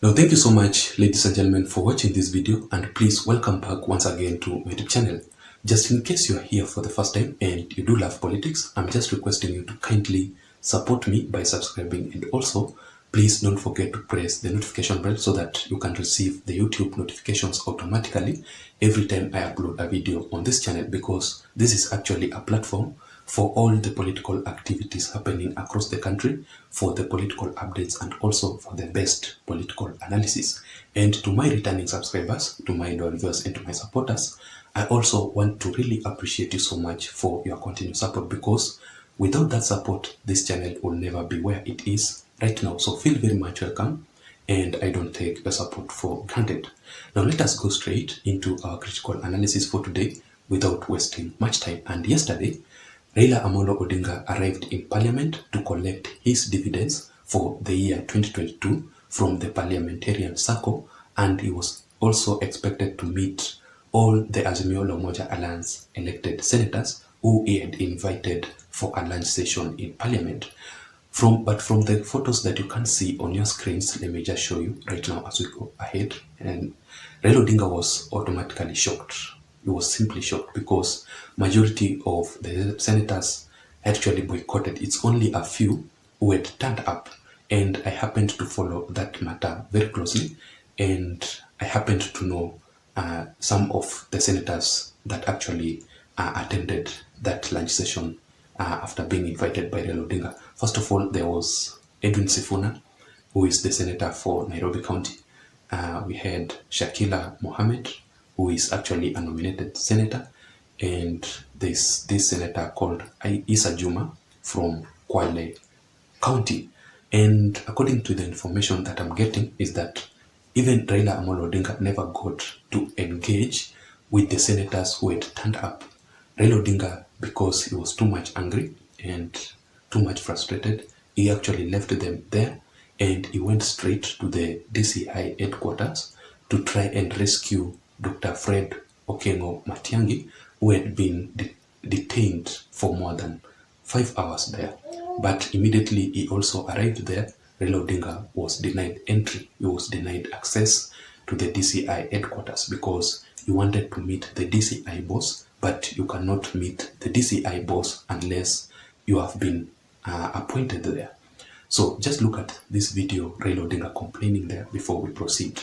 Now, thank you so much, ladies and gentlemen, for watching this video, and please welcome back once again to my YouTube channel. Just in case you are here for the first time and you do love politics, I'm just requesting you to kindly support me by subscribing, and also please don't forget to press the notification bell so that you can receive the YouTube notifications automatically every time I upload a video on this channel, because this is actually a platform for all the political activities happening across the country, for the political updates, and also for the best political analysis. And to my returning subscribers, to my loyal viewers, and to my supporters, I also want to really appreciate you so much for your continued support, because without that support, this channel will never be where it is right now. So feel very much welcome, and I don't take the support for granted. Now let us go straight into our critical analysis for today without wasting much time. And yesterday, Raila Amolo Odinga arrived in Parliament to collect his dividends for the year 2022 from the parliamentarian circle, and he was also expected to meet all the Azimio La Umoja Alliance elected senators who he had invited for a lunch session in Parliament. But from the photos that you can see on your screens, let me just show you right now as we go ahead. And Raila Odinga was automatically shocked. He was simply shocked because majority of the senators actually boycotted. It's only a few who had turned up, and I happened to follow that matter very closely, and I happened to know some of the senators that actually attended that lunch session after being invited by Raila Odinga. First of all, there was Edwin Sifuna, who is the senator for Nairobi County. We had Shakila Mohammed, who is actually a nominated senator, and this senator called Issa Juma from Kwale County. And according to the information that I'm getting is that even Raila Amolo Odinga never got to engage with the senators who had turned up. Raila Odinga, because he was too much angry and too much frustrated, he actually left them there, and he went straight to the DCI headquarters to try and rescue Dr. Fred Okengo Matiang'i, who had been detained for more than 5 hours there. But immediately he also arrived there, Raila Odinga was denied entry. He was denied access to the DCI headquarters because he wanted to meet the DCI boss, but you cannot meet the DCI boss unless you have been appointed there. So just look at this video, Raila Odinga complaining there, before we proceed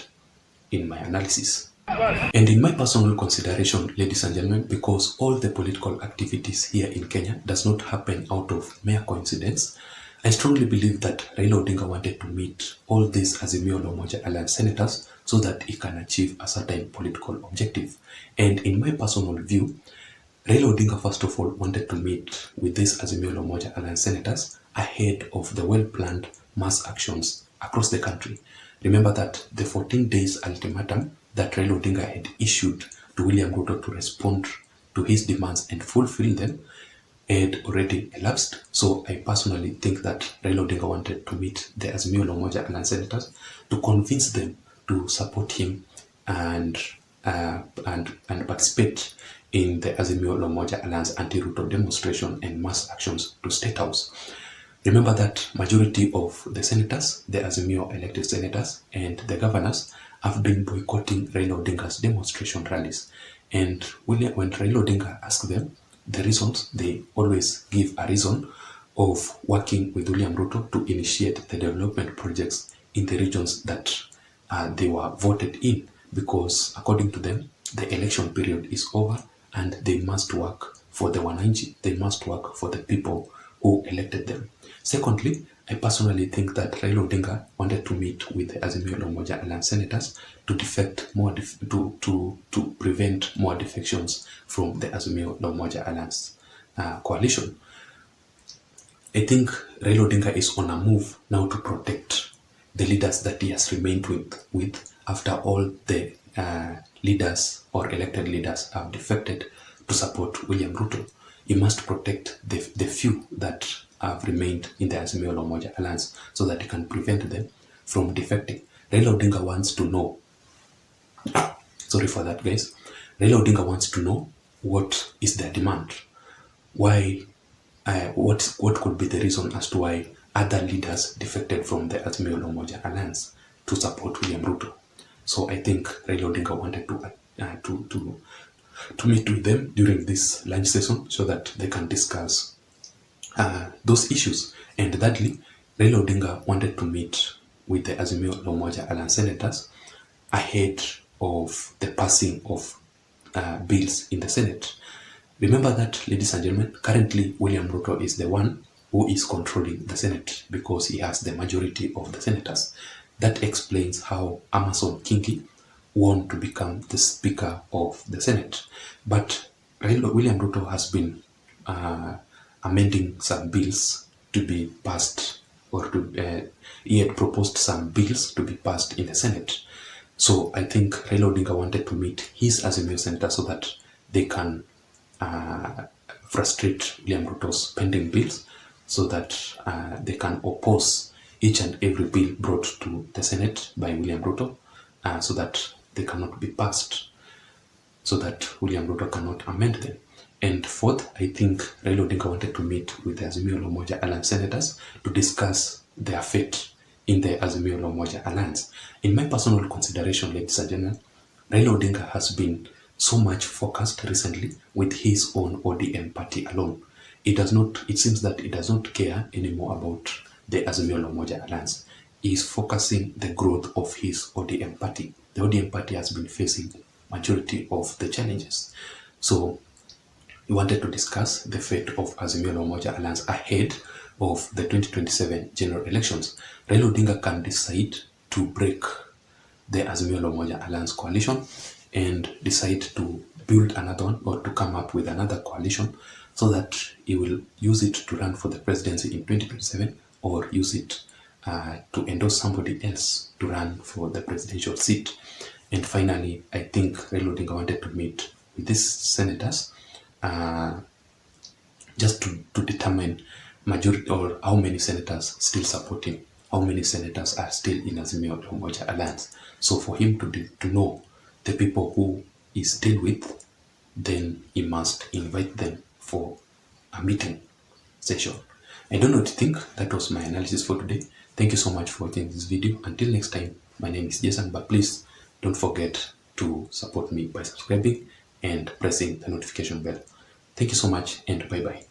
in my analysis. And in my personal consideration, ladies and gentlemen, because all the political activities here in Kenya does not happen out of mere coincidence, I strongly believe that Raila Odinga wanted to meet all these Azimio La Umoja Alliance senators so that he can achieve a certain political objective. And in my personal view, Raila Odinga first of all wanted to meet with these Azimio La Umoja Alliance senators ahead of the well-planned mass actions across the country. Remember that the 14 days ultimatum that Raila Odinga had issued to William Ruto to respond to his demands and fulfill them had already elapsed. So I personally think that Raila Odinga wanted to meet the Azimio La Umoja Alliance senators to convince them to support him and participate in the Azimio La Umoja Alliance anti-Ruto demonstration and mass actions to State House. Remember that majority of the senators, the Azimio elected senators and the governors have been boycotting Raila Odinga's demonstration rallies. And when Raila Odinga asks them the reasons, they always give a reason of working with William Ruto to initiate the development projects in the regions that they were voted in, because according to them, the election period is over and they must work for the wananchi, they must work for the people who elected them. Secondly, I personally think that Raila Odinga wanted to meet with the Azimio La Umoja Alliance senators to defect more to prevent more defections from the Azimio La Umoja Alliance coalition. I think Raila Odinga is on a move now to protect the leaders that he has remained with after all the leaders or elected leaders have defected to support William Ruto. He must protect the few that have remained in the Azimio La Umoja Alliance so that he can prevent them from defecting. Raila Odinga wants to know, sorry for that guys, Raila Odinga wants to know what is their demand, why, what could be the reason as to why other leaders defected from the Azimio La Umoja Alliance. to support William Ruto. So I think Raila Odinga wanted to meet with them during this lunch session so that they can discuss those issues. And thirdly, Raila Odinga wanted to meet with the Azimio la Umoja Alliance senators ahead of the passing of bills in the Senate. Remember that, ladies and gentlemen, currently William Ruto is the one who is controlling the Senate because he has the majority of the senators. That explains how Amason Kingi won to become the Speaker of the Senate. But William Ruto has been amending some bills to be passed, or he had proposed some bills to be passed in the Senate. So I think Raila Odinga wanted to meet his Azimio senator so that they can frustrate William Ruto's pending bills, so that they can oppose each and every bill brought to the Senate by William Ruto, so that they cannot be passed, so that William Ruto cannot amend them. And fourth, I think Raila Odinga wanted to meet with the Azimio la Umoja Alliance senators to discuss their fate in the Azimio la Umoja Alliance. In my personal consideration, ladies and gentlemen, Raila Odinga has been so much focused recently with his own ODM party alone. It seems that he does not care anymore about the Azimio la Umoja Alliance. He is focusing the growth of his ODM party. The ODM party has been facing majority of the challenges. So he wanted to discuss the fate of Azimio la Umoja Alliance ahead of the 2027 general elections. Raila Odinga can decide to break the Azimio la Umoja Alliance coalition and decide to build another one, or to come up with another coalition, so that he will use it to run for the presidency in 2027, or use it to endorse somebody else to run for the presidential seat. And finally, I think Raila Odinga wanted to meet with these senators just to determine majority, or how many senators still support him, how many senators are still in Azimio la Umoja Alliance. So for him to know the people who he's still with, then he must invite them for a meeting session. I don't know what you think. That was my analysis for today. Thank you so much for watching this video. Until next time, my name is Json, but please don't forget to support me by subscribing and pressing the notification bell. Thank you so much, and bye bye.